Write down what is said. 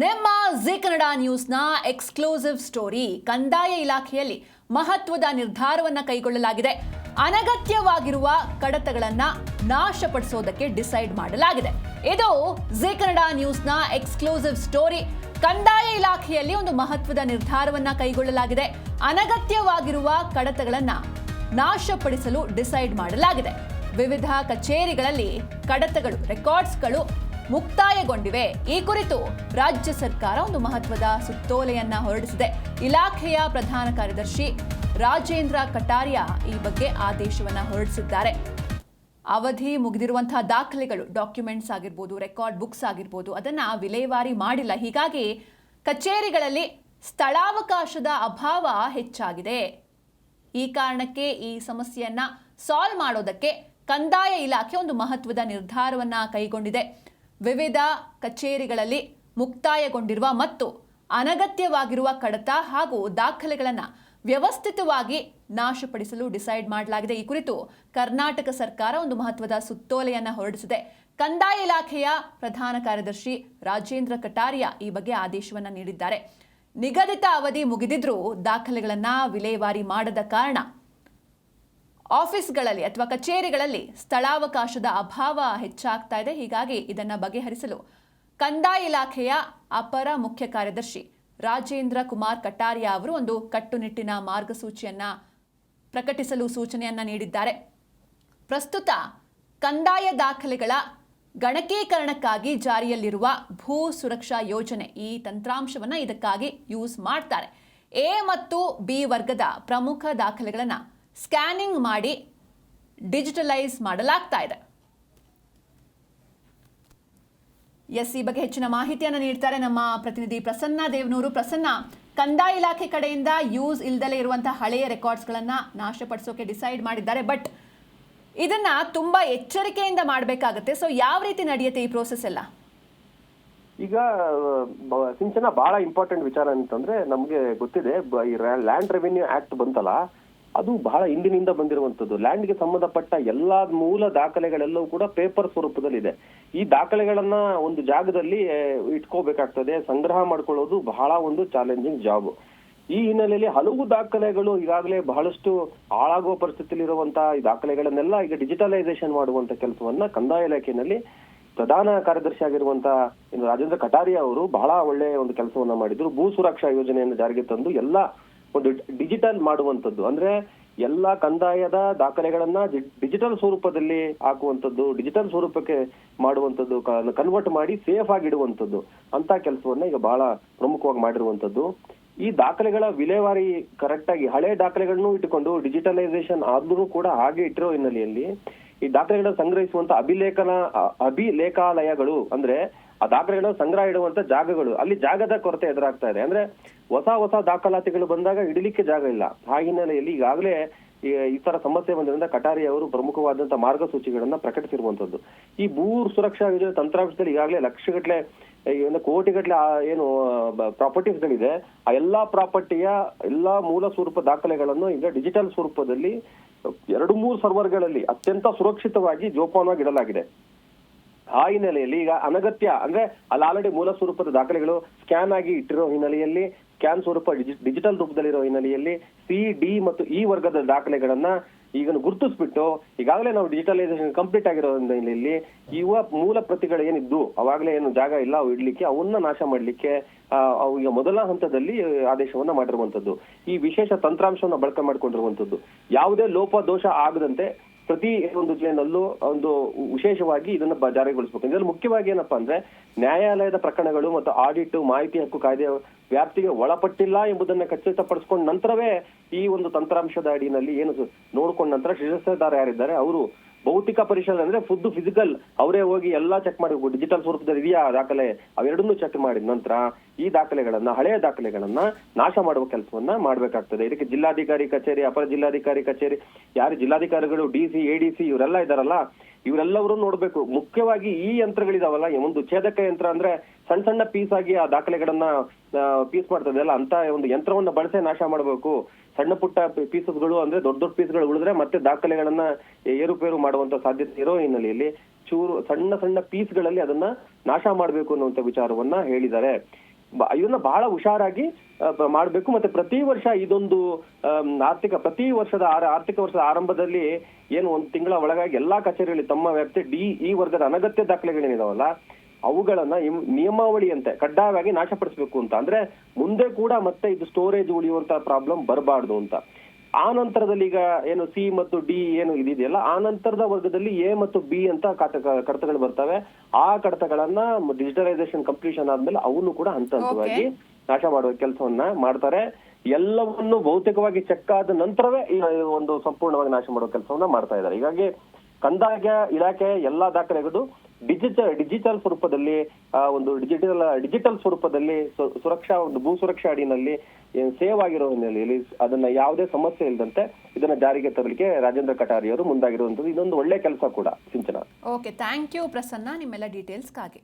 ನಿಮ್ಮ G Kannada ನ್ಯೂಸ್ನ exclusive story. ಕಂದಾಯ ಇಲಾಖೆಯಲ್ಲಿ ಮಹತ್ವದ ನಿರ್ಧಾರವನ್ನ ಕೈಗೊಳ್ಳಲಾಗಿದೆ. ಅನಗತ್ಯವಾಗಿರುವ ಕಡತಗಳನ್ನ ನಾಶಪಡಿಸೋದಕ್ಕೆ ಡಿಸೈಡ್ ಮಾಡಲಾಗಿದೆ. ಇದು ಜಿ ಕನ್ನಡ ನ್ಯೂಸ್ನ ಎಕ್ಸ್ಕ್ಲೂಸಿವ್ ಸ್ಟೋರಿ. ಕಂದಾಯ ಇಲಾಖೆಯಲ್ಲಿ ಒಂದು ಮಹತ್ವದ ನಿರ್ಧಾರವನ್ನ ಕೈಗೊಳ್ಳಲಾಗಿದೆ. ಅನಗತ್ಯವಾಗಿರುವ ಕಡತಗಳನ್ನ ನಾಶಪಡಿಸಲು ಡಿಸೈಡ್ ಮಾಡಲಾಗಿದೆ. ವಿವಿಧ ಕಚೇರಿಗಳಲ್ಲಿ ಕಡತಗಳು, ರೆಕಾರ್ಡ್ಸ್ಗಳು ಮುಕ್ತಾಯಗೊಂಡಿವೆ. ಈ ಕುರಿತು ರಾಜ್ಯ ಸರ್ಕಾರ ಒಂದು ಮಹತ್ವದ ಸುತ್ತೋಲೆಯನ್ನ ಹೊರಡಿಸಿದೆ. ಇಲಾಖೆಯ ಪ್ರಧಾನ ಕಾರ್ಯದರ್ಶಿ ರಾಜೇಂದ್ರ ಕಟಾರಿಯಾ ಈ ಬಗ್ಗೆ ಆದೇಶವನ್ನ ಹೊರಡಿಸಿದ್ದಾರೆ. ಅವಧಿ ಮುಗಿದಿರುವಂತಹ ದಾಖಲೆಗಳು, ಡಾಕ್ಯುಮೆಂಟ್ಸ್ ಆಗಿರ್ಬೋದು, ರೆಕಾರ್ಡ್ ಬುಕ್ಸ್ ಆಗಿರ್ಬೋದು, ಅದನ್ನ ವಿಲೇವಾರಿ ಮಾಡಿಲ್ಲ. ಹೀಗಾಗಿ ಕಚೇರಿಗಳಲ್ಲಿ ಸ್ಥಳಾವಕಾಶದ ಅಭಾವ ಹೆಚ್ಚಾಗಿದೆ. ಈ ಕಾರಣಕ್ಕೆ ಈ ಸಮಸ್ಯೆಯನ್ನ ಸಾಲ್ವ್ ಮಾಡೋದಕ್ಕೆ ಕಂದಾಯ ಇಲಾಖೆ ಒಂದು ಮಹತ್ವದ ನಿರ್ಧಾರವನ್ನ ಕೈಗೊಂಡಿದೆ. ವಿವಿಧ ಕಚೇರಿಗಳಲ್ಲಿ ಮುಕ್ತಾಯಗೊಂಡಿರುವ ಮತ್ತು ಅನಗತ್ಯವಾಗಿರುವ ಕಡತ ಹಾಗೂ ದಾಖಲೆಗಳನ್ನು ವ್ಯವಸ್ಥಿತವಾಗಿ ನಾಶಪಡಿಸಲು ಡಿಸೈಡ್ ಮಾಡಲಾಗಿದೆ. ಈ ಕುರಿತು ಕರ್ನಾಟಕ ಸರ್ಕಾರ ಒಂದು ಮಹತ್ವದ ಸುತ್ತೋಲೆಯನ್ನು ಹೊರಡಿಸಿದೆ. ಕಂದಾಯ ಇಲಾಖೆಯ ಪ್ರಧಾನ ಕಾರ್ಯದರ್ಶಿ ರಾಜೇಂದ್ರ ಕಟಾರಿಯಾ ಈ ಬಗ್ಗೆ ಆದೇಶವನ್ನು ನೀಡಿದ್ದಾರೆ. ನಿಗದಿತ ಅವಧಿ ಮುಗಿದಿದ್ರೂ ದಾಖಲೆಗಳನ್ನು ವಿಲೇವಾರಿ ಮಾಡದ ಕಾರಣ ಆಫೀಸ್ಗಳಲ್ಲಿ ಅಥವಾ ಕಚೇರಿಗಳಲ್ಲಿ ಸ್ಥಳಾವಕಾಶದ ಅಭಾವ ಹೆಚ್ಚಾಗ್ತಾ ಇದೆ. ಹೀಗಾಗಿ ಇದನ್ನ ಬಗೆಹರಿಸಲು ಕಂದಾಯ ಇಲಾಖೆಯ ಅಪರ ಮುಖ್ಯ ಕಾರ್ಯದರ್ಶಿ ರಾಜೇಂದ್ರ ಕುಮಾರ್ ಕಟಾರಿಯಾ ಅವರು ಒಂದು ಕಟ್ಟುನಿಟ್ಟಿನ ಮಾರ್ಗಸೂಚಿಯನ್ನ ಪ್ರಕಟಿಸಲು ಸೂಚನೆಯನ್ನ ನೀಡಿದ್ದಾರೆ. ಪ್ರಸ್ತುತ ಕಂದಾಯ ದಾಖಲೆಗಳ ಗಣಕೀಕರಣಕ್ಕಾಗಿ ಜಾರಿಯಲ್ಲಿರುವ ಭೂ ಸುರಕ್ಷಾ ಯೋಜನೆ ಈ ತಂತ್ರಾಂಶವನ್ನ ಇದಕ್ಕಾಗಿ ಯೂಸ್ ಮಾಡ್ತಾರೆ. ಎ ಮತ್ತು ಬಿ ವರ್ಗದ ಪ್ರಮುಖ ದಾಖಲೆಗಳನ್ನು ಸ್ಕ್ಯಾನಿಂಗ್ ಮಾಡಿ ಡಿಜಿಟಲೈಸ್ ಮಾಡಲಾಗ್ತಾ ಇದೆ. ಈ ಬಗ್ಗೆ ಹೆಚ್ಚಿನ ಮಾಹಿತಿಯನ್ನು ನೀಡ್ತಾರೆ ನಮ್ಮ ಪ್ರತಿನಿಧಿ ಪ್ರಸನ್ನ ದೇವನೂರು. ಪ್ರಸನ್ನ, ಕಂದಾಯ ಇಲಾಖೆ ಕಡೆಯಿಂದ ಯೂಸ್ ಇಲ್ದಲೇ ಇರುವಂತಹ ಹಳೆಯ ರೆಕಾರ್ಡ್ಸ್ಗಳನ್ನು ನಾಶಪಡಿಸೋಕೆ ಡಿಸೈಡ್ ಮಾಡಿದ್ದಾರೆ. ಬಟ್ ಇದನ್ನ ತುಂಬಾ ಎಚ್ಚರಿಕೆಯಿಂದ ಮಾಡಬೇಕಾಗುತ್ತೆ. ಸೊ ಯಾವ ರೀತಿ ನಡೆಯುತ್ತೆ ಈ ಪ್ರೋಸೆಸ್ ಎಲ್ಲ? ಈಗ ಸಿಂಚನ ಬಹಳ ಇಂಪಾರ್ಟೆಂಟ್ ವಿಚಾರ ಅಂತಂದ್ರೆ, ನಮ್ಗೆ ಗೊತ್ತಿದೆ ಈ ಲ್ಯಾಂಡ್ ರೆವಿನ್ಯೂ ಆಕ್ಟ್ ಬಂತಲ್ಲ, ಅದು ಬಹಳ ಹಿಂದಿನಿಂದ ಬಂದಿರುವಂತದ್ದು. ಲ್ಯಾಂಡ್ಗೆ ಸಂಬಂಧಪಟ್ಟ ಎಲ್ಲಾ ಮೂಲ ದಾಖಲೆಗಳೆಲ್ಲವೂ ಕೂಡ ಪೇಪರ್ ಸ್ವರೂಪದಲ್ಲಿದೆ. ಈ ದಾಖಲೆಗಳನ್ನ ಒಂದು ಜಾಗದಲ್ಲಿ ಇಟ್ಕೋಬೇಕಾಗ್ತದೆ. ಸಂಗ್ರಹ ಮಾಡ್ಕೊಳ್ಳೋದು ಬಹಳ ಒಂದು ಚಾಲೆಂಜಿಂಗ್ ಜಾಬ್. ಈ ಹಿನ್ನೆಲೆಯಲ್ಲಿ ಹಲವು ದಾಖಲೆಗಳು ಈಗಾಗಲೇ ಬಹಳಷ್ಟು ಹಾಳಾಗುವ ಪರಿಸ್ಥಿತಿಯಲ್ಲಿ ಇರುವಂತಹ ಈ ದಾಖಲೆಗಳನ್ನೆಲ್ಲ ಈಗ ಡಿಜಿಟಲೈಸೇಷನ್ ಮಾಡುವಂತ ಕೆಲಸವನ್ನ ಕಂದಾಯ ಇಲಾಖೆಯಲ್ಲಿ ಪ್ರಧಾನ ಕಾರ್ಯದರ್ಶಿ ಆಗಿರುವಂತಹ ರಾಜೇಂದ್ರ ಕಟಾರಿಯಾ ಅವರು ಬಹಳ ಒಳ್ಳೆಯ ಒಂದು ಕೆಲಸವನ್ನ ಮಾಡಿದ್ರು. ಭೂ ಸುರಕ್ಷಾ ಯೋಜನೆಯನ್ನು ಜಾರಿಗೆ ತಂದು ಎಲ್ಲ ಒಂದು ಡಿಜಿಟಲ್ ಮಾಡುವಂತದ್ದು, ಅಂದ್ರೆ ಎಲ್ಲಾ ಕಂದಾಯದ ದಾಖಲೆಗಳನ್ನ ಡಿಜಿಟಲ್ ಸ್ವರೂಪದಲ್ಲಿ ಹಾಕುವಂಥದ್ದು, ಡಿಜಿಟಲ್ ಸ್ವರೂಪಕ್ಕೆ ಮಾಡುವಂಥದ್ದು, ಕನ್ವರ್ಟ್ ಮಾಡಿ ಸೇಫ್ ಆಗಿ ಇಡುವಂಥದ್ದು ಅಂತ ಕೆಲಸವನ್ನ ಈಗ ಬಹಳ ಪ್ರಮುಖವಾಗಿ ಮಾಡಿರುವಂತದ್ದು. ಈ ದಾಖಲೆಗಳ ವಿಲೇವಾರಿ ಕರೆಕ್ಟ್ ಆಗಿ ಹಳೆ ದಾಖಲೆಗಳನ್ನು ಇಟ್ಟುಕೊಂಡು ಡಿಜಿಟಲೈಸೇಷನ್ ಆದ್ರೂ ಕೂಡ ಹಾಗೆ ಇಟ್ಟಿರೋ ಹಿನ್ನೆಲೆಯಲ್ಲಿ ಈ ದಾಖಲೆಗಳನ್ನ ಸಂಗ್ರಹಿಸುವಂತ ಅಭಿಲೇಖಾಲಯಗಳು, ಅಂದ್ರೆ ಆ ದಾಖಲೆಗಳನ್ನ ಸಂಗ್ರಹ ಇಡುವಂತ ಜಾಗಗಳು, ಅಲ್ಲಿ ಜಾಗದ ಕೊರತೆ ಎದುರಾಗ್ತಾ ಇದೆ. ಅಂದ್ರೆ ಹೊಸ ದಾಖಲಾತಿಗಳು ಬಂದಾಗ ಇಡಲಿಕ್ಕೆ ಜಾಗ ಇಲ್ಲ. ಆ ಹಿನ್ನೆಲೆಯಲ್ಲಿ ಈಗಾಗಲೇ ಈ ತರ ಸಮಸ್ಯೆ ಬಂದ್ರಿಂದ ಕಟಾರಿಯಾ ಅವರು ಪ್ರಮುಖವಾದಂತಹ ಮಾರ್ಗಸೂಚಿಗಳನ್ನ ಪ್ರಕಟಿಸಿರುವಂತದ್ದು. ಈ ಭೂ ಸುರಕ್ಷಾ ಯೋಜನೆ ತಂತ್ರಾಂಶದಲ್ಲಿ ಈಗಾಗಲೇ ಲಕ್ಷಗಟ್ಟಲೆ, ಕೋಟಿಗಟ್ಟಲೆ ಏನು ಪ್ರಾಪರ್ಟೀಸ್ಗಳಿದೆ, ಆ ಎಲ್ಲಾ ಪ್ರಾಪರ್ಟಿಯ ಎಲ್ಲಾ ಮೂಲ ಸ್ವರೂಪ ದಾಖಲೆಗಳನ್ನು ಈಗ ಡಿಜಿಟಲ್ ಸ್ವರೂಪದಲ್ಲಿ 2-3 ಸರ್ವರ್ಗಳಲ್ಲಿ ಅತ್ಯಂತ ಸುರಕ್ಷಿತವಾಗಿ ಜೋಪಾನವಾಗಿ ಇಡಲಾಗಿದೆ. ಆ ಹಿನ್ನೆಲೆಯಲ್ಲಿ ಈಗ ಅನಗತ್ಯ, ಅಂದ್ರೆ ಅಲ್ಲಿ ಆಲ್ರೆಡಿ ಮೂಲ ಸ್ವರೂಪದ ದಾಖಲೆಗಳು ಸ್ಕ್ಯಾನ್ ಆಗಿ ಇಟ್ಟಿರೋ ಹಿನ್ನೆಲೆಯಲ್ಲಿ, ಸ್ಕ್ಯಾನ್ ಸ್ವರೂಪ ಡಿಜಿಟಲ್ ರೂಪದಲ್ಲಿರೋ ಹಿನ್ನೆಲೆಯಲ್ಲಿ ಸಿ, ಡಿ ಮತ್ತು ಇ ವರ್ಗದ ದಾಖಲೆಗಳನ್ನ ಈಗ ಗುರುತಿಸ್ಬಿಟ್ಟು ಈಗಾಗಲೇ ನಾವು ಡಿಜಿಟಲೈಸೇಷನ್ ಕಂಪ್ಲೀಟ್ ಆಗಿರೋ ಹಿನ್ನೆಲೆಯಲ್ಲಿ ಇವ ಮೂಲ ಪ್ರತಿಗಳು ಏನಿದ್ದು ಅವಾಗಲೇ ಏನು ಜಾಗ ಇಲ್ಲ ಅವು ಇಡ್ಲಿಕ್ಕೆ, ಅವನ್ನ ನಾಶ ಮಾಡ್ಲಿಕ್ಕೆ ಈಗ ಮೊದಲ ಹಂತದಲ್ಲಿ ಆದೇಶವನ್ನ ಮಾಡಿರುವಂತದ್ದು. ಈ ವಿಶೇಷ ತಂತ್ರಾಂಶವನ್ನ ಬಳಕೆ ಮಾಡ್ಕೊಂಡಿರುವಂತದ್ದು. ಯಾವುದೇ ಲೋಪ ದೋಷ ಆಗದಂತೆ ಪ್ರತಿ ಒಂದು ಜಿಲ್ಲೆನಲ್ಲೂ ಒಂದು ವಿಶೇಷವಾಗಿ ಇದನ್ನ ಜಾರಿಗೊಳಿಸಬೇಕು. ಇದರಲ್ಲಿ ಮುಖ್ಯವಾಗಿ ಏನಪ್ಪಾ ಅಂದ್ರೆ, ನ್ಯಾಯಾಲಯದ ಪ್ರಕರಣಗಳು ಮತ್ತು ಆಡಿಟ್, ಮಾಹಿತಿ ಹಕ್ಕು ಕಾಯ್ದೆಯ ವ್ಯಾಪ್ತಿಗೆ ಒಳಪಟ್ಟಿಲ್ಲ ಎಂಬುದನ್ನ ಖಚಿತಪಡಿಸಿಕೊಂಡ ನಂತರವೇ ಈ ಒಂದು ತಂತ್ರಾಂಶದ ಅಡಿನಲ್ಲಿ ಏನು ನೋಡ್ಕೊಂಡ ನಂತರ ಶಿರಸ್ತೇದಾರ ಯಾರಿದ್ದಾರೆ ಅವರು ಭೌತಿಕ ಪರಿಶೀಲನೆ, ಅಂದ್ರೆ ಫಿಸಿಕಲ್ ಅವರೇ ಹೋಗಿ ಎಲ್ಲಾ ಚೆಕ್ ಮಾಡಿ ಡಿಜಿಟಲ್ ಸ್ವರೂಪದಲ್ಲಿ ಇದೆಯಾ ದಾಖಲೆ, ಅವೆರಡನ್ನೂ ಚೆಕ್ ಮಾಡಿದ ನಂತರ ಈ ದಾಖಲೆಗಳನ್ನ, ಹಳೆಯ ದಾಖಲೆಗಳನ್ನ ನಾಶ ಮಾಡುವ ಕೆಲಸವನ್ನ ಮಾಡ್ಬೇಕಾಗ್ತದೆ. ಇದಕ್ಕೆ ಜಿಲ್ಲಾಧಿಕಾರಿ ಕಚೇರಿ, ಅಪರ ಜಿಲ್ಲಾಧಿಕಾರಿ ಕಚೇರಿ, ಯಾರು ಜಿಲ್ಲಾಧಿಕಾರಿಗಳು, DC, ADC ಇವರೆಲ್ಲ ಇದಾರಲ್ಲ, ಇವರೆಲ್ಲವರು ನೋಡ್ಬೇಕು. ಮುಖ್ಯವಾಗಿ ಈ ಯಂತ್ರಗಳಿದಾವಲ್ಲ, ಒಂದು ಛೇದಕ ಯಂತ್ರ, ಅಂದ್ರೆ ಸಣ್ಣ ಪೀಸ್ ಆಗಿ ಆ ದಾಖಲೆಗಳನ್ನ ಪೀಸ್ ಮಾಡ್ತದೆ ಅಲ್ಲ, ಅಂತ ಒಂದು ಯಂತ್ರವನ್ನ ಬಳಸೇ ನಾಶ ಮಾಡಬೇಕು. ಸಣ್ಣ ಪುಟ್ಟ ಪೀಸಸ್ಗಳು, ಅಂದ್ರೆ ದೊಡ್ಡ ಪೀಸ್ಗಳು ಉಳಿದ್ರೆ ಮತ್ತೆ ದಾಖಲೆಗಳನ್ನ ಏರುಪೇರು ಮಾಡುವಂತ ಸಾಧ್ಯತೆ ಇರೋ ಹಿನ್ನೆಲೆಯಲ್ಲಿ ಚೂರು ಸಣ್ಣ ಸಣ್ಣ ಪೀಸ್ಗಳಲ್ಲಿ ಅದನ್ನ ನಾಶ ಮಾಡಬೇಕು ಅನ್ನುವಂಥ ವಿಚಾರವನ್ನ ಹೇಳಿದ್ದಾರೆ. ಇದನ್ನ ಬಹಳ ಹುಷಾರಾಗಿ ಮಾಡಬೇಕು. ಮತ್ತೆ ಪ್ರತಿ ವರ್ಷ ಇದೊಂದು ಪ್ರತಿ ವರ್ಷದ ಆರ್ಥಿಕ ವರ್ಷದ ಆರಂಭದಲ್ಲಿ ಏನು ಒಂದು ತಿಂಗಳ ಒಳಗಾಗಿ ಎಲ್ಲಾ ಕಚೇರಿಗಳಲ್ಲಿ ತಮ್ಮ ವ್ಯಾಪ್ತಿ ಈ ವರ್ಗದ ಅನಗತ್ಯ ದಾಖಲೆಗಳೇನಿದಾವಲ್ಲ ಅವುಗಳನ್ನ ನಿಯಮಾವಳಿಯಂತೆ ಕಡ್ಡಾಯವಾಗಿ ನಾಶಪಡಿಸಬೇಕು ಅಂತ. ಅಂದ್ರೆ ಮುಂದೆ ಕೂಡ ಮತ್ತೆ ಇದು ಸ್ಟೋರೇಜ್ ಉಳಿಯುವಂತ ಪ್ರಾಬ್ಲಮ್ ಬರಬಾರ್ದು ಅಂತ. ಆ ನಂತರದಲ್ಲಿ ಈಗ ಏನು ಸಿ ಮತ್ತು ಡಿ ಏನು ಇದೆಯಲ್ಲ ಆ ನಂತರದ ವರ್ಗದಲ್ಲಿ ಎ ಮತ್ತು ಬಿ ಅಂತ ಕಡತಗಳು ಬರ್ತವೆ. ಆ ಕಡತಗಳನ್ನ ಡಿಜಿಟಲೈಸೇಷನ್ ಕಂಪ್ಲೀಷನ್ ಆದ್ಮೇಲೆ ಅವನು ಕೂಡ ಹಂತ ಹಂತವಾಗಿ ನಾಶ ಮಾಡುವ ಕೆಲಸವನ್ನ ಮಾಡ್ತಾರೆ. ಎಲ್ಲವನ್ನು ಭೌತಿಕವಾಗಿ ಚೆಕ್ ಆದ ನಂತರವೇ ಒಂದು ಸಂಪೂರ್ಣವಾಗಿ ನಾಶ ಮಾಡುವ ಕೆಲಸವನ್ನ ಮಾಡ್ತಾ ಇದ್ದಾರೆ. ಹೀಗಾಗಿ ಕಂದಾಯ ಇಲಾಖೆ ಎಲ್ಲಾ ದಾಖಲೆಗಳು ಡಿಜಿಟಲ್ ಸ್ವರೂಪದಲ್ಲಿ ಒಂದು ಡಿಜಿಟಲ್ ಸ್ವರೂಪದಲ್ಲಿ ಸುರಕ್ಷಾ ಒಂದು ಭೂ ಸುರಕ್ಷಾ ಅಡಿನಲ್ಲಿ ಸೇವ್ ಆಗಿರೋ ಹಿನ್ನೆಲೆಯಲ್ಲಿ ಅದನ್ನ ಯಾವುದೇ ಸಮಸ್ಯೆ ಇಲ್ಲದಂತೆ ಇದನ್ನ ಜಾರಿಗೆ ತರಲಿಕ್ಕೆ ರಾಜೇಂದ್ರ ಕಟಾರಿ ಅವರು ಮುಂದಾಗಿರುವಂತದ್ದು ಇದೊಂದು ಒಳ್ಳೆ ಕೆಲಸ ಕೂಡ ಸಿಂಚನ. ಓಕೆ, ಥ್ಯಾಂಕ್ ಯು ಪ್ರಸನ್ನ ನಿಮ್ಮೆಲ್ಲ ಡೀಟೇಲ್ಸ್ಗಾಗಿ.